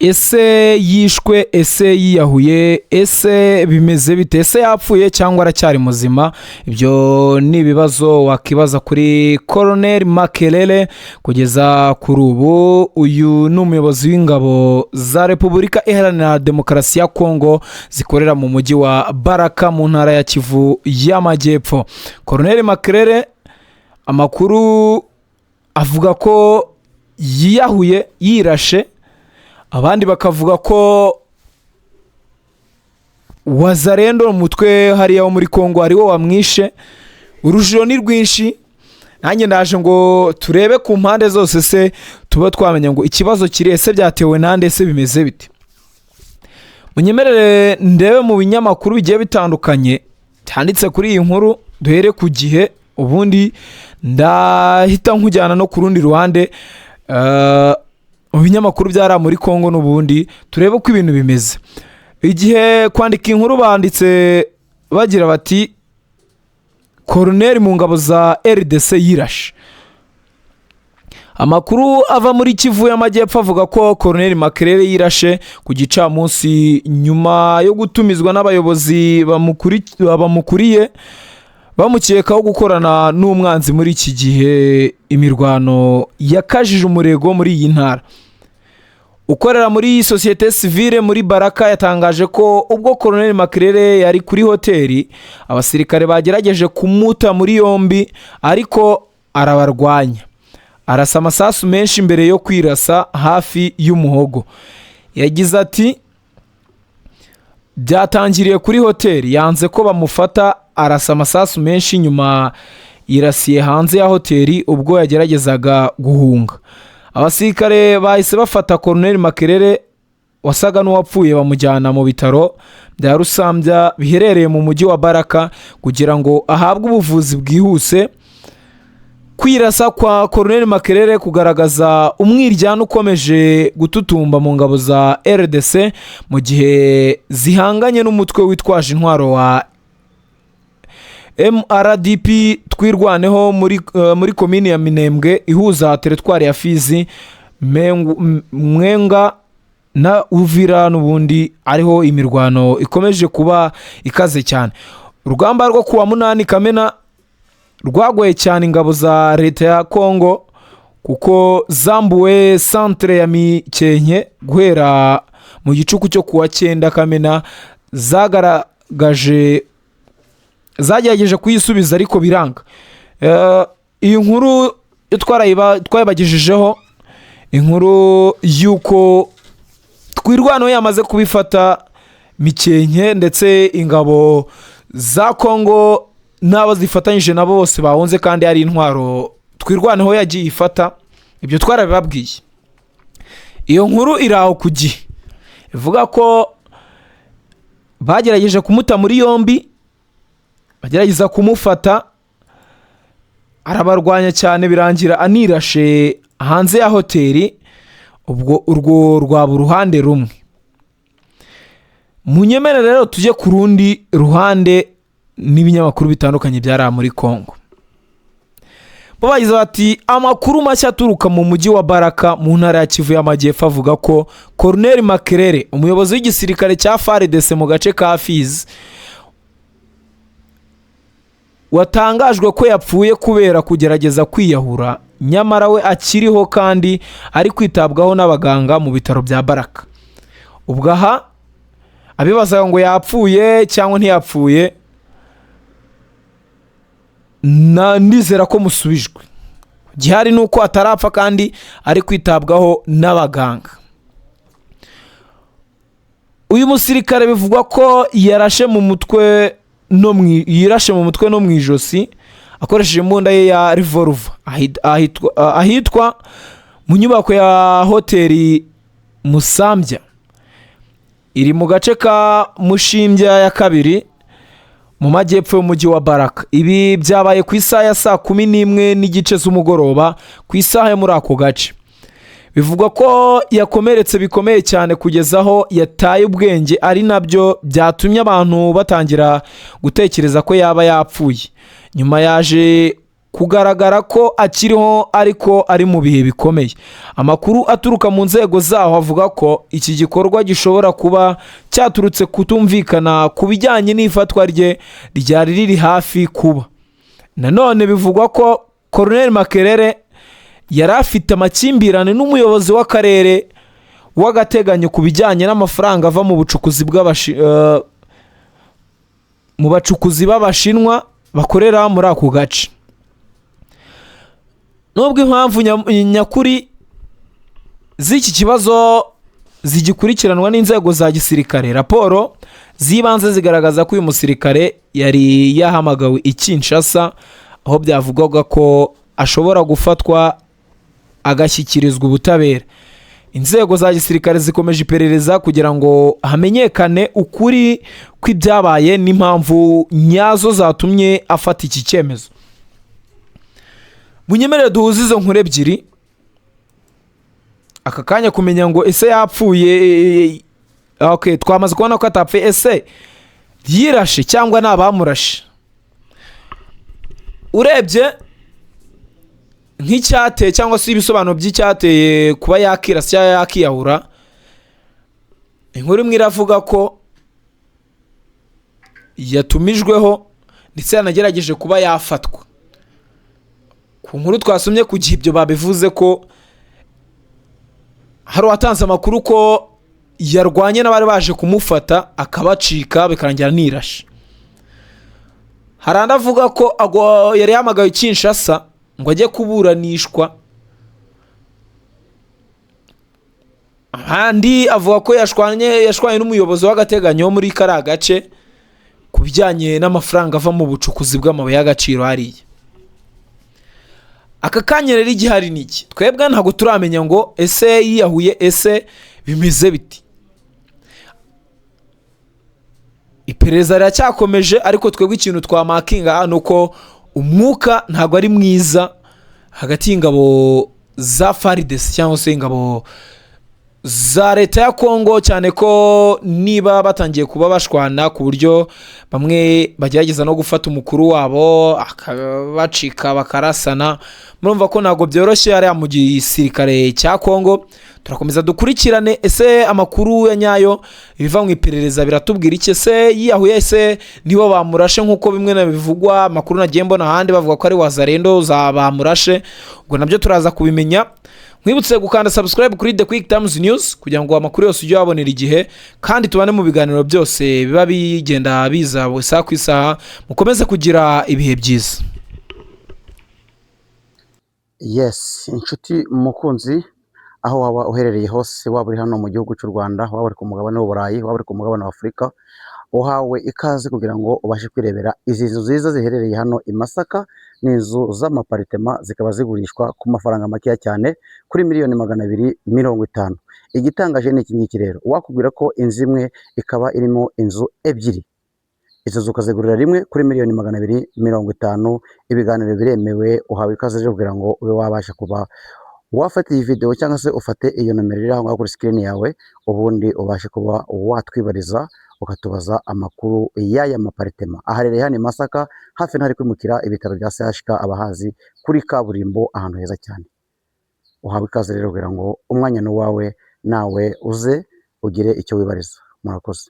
ese yishwe, ese yiyahuye, ese bimeze bite, ese yapfuye cyangwa aracyari muzima? Ibyo ni ibibazo wakibaza kuri Colonel Makelele. Kugeza kuri ubu uyu ni umuyobozi w'ingabo za Repubulika Iharanira Demokarasi ya Kongo zikorera mu mujyi wa Baraka mu ntara ya Kivu y'Amajyepfo. Colonel Makelele amakuru avuga ko yiyahuye, yirashe, abandi bakavuga ko Wazarendo umutwe hariya wo muri Kongo ari wo wamwishe. Urujijo ni rwinshi, nanjye ndaje ngo turebe ku mpande zose, se tuba twamenya ngo ikibazo kiri ese byatewe nande, se bimeze bite. Munyemerere ndebe mu binyamakuru bigiye bitandukanye cyanditse kuri iyi nkuru, duhere ku Gihe, ubundi ndahita nkujyana no ku rundi ruhande mu binyamakuru byara muri Kongo, n'ubundi turebe uko ibintu bimeze. Igihe kwandika inkuru banditse bagira bati Colonel mu ngabo za RDC yirashe. Amakuru ava muri Kivu y'Amajyepfo avuga ko Colonel Makelele yirashe ku gicamunsi nyuma yo gutumizwa n'abayobozi bamukuriye bamukekaho gukorana n'umwanzi. Muri iki gihe imirwano yakajije umurego muri iyi ntara. Ukorera muri societe civile muri Baraka yatangaje ko ubwo Colonel Makelele yari kuri hoteli, abasirikare bagerageje kumuta muri yombi ariko arabarwanya, arasa amasasu menshi mbere yo kwirasa hafi y'umuhogo. Yagize ati byatangiriye kuri hoteli, yanze ko bamufata, arasa amasasu menshi, nyuma yirasiye hanze ya hoteli ubwo yageragezaga guhunga. Abasirikare bahise bafata Colonel Makelele wasaga n'uwapfuye bamujyana mu bitaro bya Rusambya biherereye mu mujyi wa Baraka kugira ngo ahabwe ubuvuzi bwihuse. Kwirasa kwa Colonel Makelele kugaragaza umwiryane ukomeje gututumba mu ngabo za RDC mu gihe zihanganye n'umutwe witwaje intwaro wa MRDP twirwaneho muri komini ya Minembwe ihuza teritwari ya Fizi, Mwenga na Uvira, n'ubundi ariho imirwano ikomeje kuba ikaze cyane. Urugamba rwo kuwa 8 Kamena rwagoye cyane ingabo za leta ya Kongo kuko zambuwe centre ya Mikenke guhera mu gicuku cyo kuwa 9 Kamena. Zagerageje kuyisubiza ariko biranga. Iyi nkuru twayibagejejeho inkuru yuko twirwano yamaze kubifata Mikenke, ndetse ingabo za Kongo n'abo zifatanyije nabo bose bahunze, kandi ari intwaro twirwanaho yagiye ifata. Ibyo twarabibabwiye. Iyo nkuru iraho ku Gihe ivuga ko bagerageje kumuta muri yombi, bagerageza kumufata, arabarwanya cyane birangira anirashe hanze ya hoteli. Ubwo urwo rwaba uruhande rumwe. Munyemerere rero tujye ku rundi ruhande n'ibinyamakuru bitandukanye byara muri Kongo. Bagize bati amakuru mashya aturuka mu mujyi wa Baraka mu ntara ya Kivu y'Amajyepfo avuga ko Colonel Makelele umuyobozi w'igisirikare cya FARDC mu gace ka Fizi watangajwe ko yapfuye kubera kugerageza kwiyahura, nyamara we akiriho kandi ari kwitabwaho n'abaganga mu bitaro bya Baraka. Ubwo aha abibazaga ngo yapfuye cyangwa ntiyapfuye, ndizera ko musubijwe. Gihari nuko atarapfa kandi ari kwitabwaho n'abaganga. Uyu musirikare bivugwa ko yarashe mu mutwe no mu ijosi akoresheje imbunda ye ya revolver ahitwa mu nyubako ya hoteli Musambya iri mu gace ka Mushimbya ya kabiri mu majyepfo y'umujyi wa Baraka. Ibi byabaye ku isaha ya 11:15 z'umugoroba ku isaha yo muri ako gace. Bivugwa ko yakomeretse bikomeye cyane kugeza aho yataye ubwenge, ari nabyo byatumye abantu batangira gutekereza ko yaba yapfuye. Nyuma yaje kugaragara ko akiriho ariko ari mu bihe bikomeye. Amakuru aturuka mu nzego zaho avuga ko iki gikorwa gishobora kuba cyaturutse kutumvikana ku bijyanye n'ifatwa rye ryari riri hafi kuba. Nanone bivugwa ko Colonel Makerere yari afite amakimbirane n'umuyobozi w'akarere w'agateganyo ku bijyanye n'amafaranga ava mu bacukuzi b'Abashinwa bakorera muri ako gace. Nubwo impamvu nyakuri z'iki kibazo zigikurikiranwa n'inzego za gisirikare, raporo z'ibanze zigaragaza ko uyu musirikare yari yahamagawe i Kinshasa, aho byavugwaga ko ashobora gufatwa agashyikirizwa ubutabera. Inzego za gisirikare zikomeje iperereza kugira ngo hamenyekane ukuri kw'ibyabaye n'impamvu nyazo zatumye afata iki cyemezo. Munyemerere duhuze izo nkuru ebyiri aka kanya kumenya ngo ese yapfuye. Okay, twamaze kubona ko atapfuye, ese yirashe cyangwa nabamurashe. Urebye nk'icyateye cyangwa se ibisobanuro by'icyateye kuba yakirasa cyangwa yakiyahura, inkuru imwe iravuga ko yatumijweho ndetse yanagerageje kuba yafatwa. Ku nkuru twasomye ku gihe ibyo babivuze ko hari uwatanze amakuru ko yarwanye n'abari baje kumufata akabacika bikarangira nirashe. Hari andi avuga ko yari yamagaye i Kinshasa ngo ajye kuburanishwa. Ahandi avuga ko yashwanye n'umuyobozi w'agateganyo muri kariya gace ku bijyanye n'amafaranga ava mu bucukuzi bw'amabuye y'agaciro hariya. Aka kanya rero igihari niki, twebwe ntabwo turamenya ngo ese yiyahuye, ese bimeze biti. Iperereza riracyakomeje, ariko twebwe ikintu twamakinga nuko umwuka ntabwo ari mwiza hagati y'ingabo za FARDC cyangwa se ingabo za leta ya Kongo, cyane ko niba batangiye kuba bashwana ku buryo bamwe bagerageza no gufata umukuru wabo akabacika bakarasana. Murumva ko ntabwo byoroshye hariya mu gisirikare cya Kongo. Turakomeza dukurikirane ese amakuru ya nyayo, ibiva mu iperereza biratubwira iki, ese yiyahuye, ese nibo bamurashe nk'uko bimwe na bivugwa. Amakuru nagiye mbona ahandi bavuga ko ari Wazalendo za bamurashe, ubwo nabyo turaza kubimenya. Mwibutse gukanda subscribe kuri The Quick Times News kugira ngo amakuru yose ujye wabonera igihe, kandi tubane mu biganiro byose biba bigenda biza isaha ku isaha. Mukomeze kugira ibihe byiza. Yes, inshuti mukunzi, aho waba uherereye hose, waba uri hano mu gihugu cy'u Rwanda, waba uri ku mugabane w'Uburayi, waba uri ku mugabane wa Afurika, uhawe ikaze kugira ngo ubashe kwirebera izi nzu nziza ziherereye hano i Masaka. Ni inzu z'amaparitema, zikaba zigurishwa ku mafaranga makeya cyane, kuri miliyoni 250. Igitangaje ni iki ngiki rero, wakubwira ko inzu imwe ikaba irimo inzu ebyiri. Izo nzu ukazigurira rimwe kuri miliyoni 250. Ibiganiro biremewe, uhawe ikaze rero kugira ngo ube wabasha kuba wafata iyi video cyangwa se ufate iyo nomero iri aho ngaho kuri screen yawe, ubundi ubashe kuba watwibariza ukatubaza amakuru y'aya maparitema. Aharereye hano i Masaka, hafi ntari kwimukira ibitaro bya CHK abahazi, kuri kaburimbo, ahantu heza cyane. Uhawe ikaze rero kugira ngo umwanya n'uwawe, nawe uze ugire icyo wibariza. Murakoze.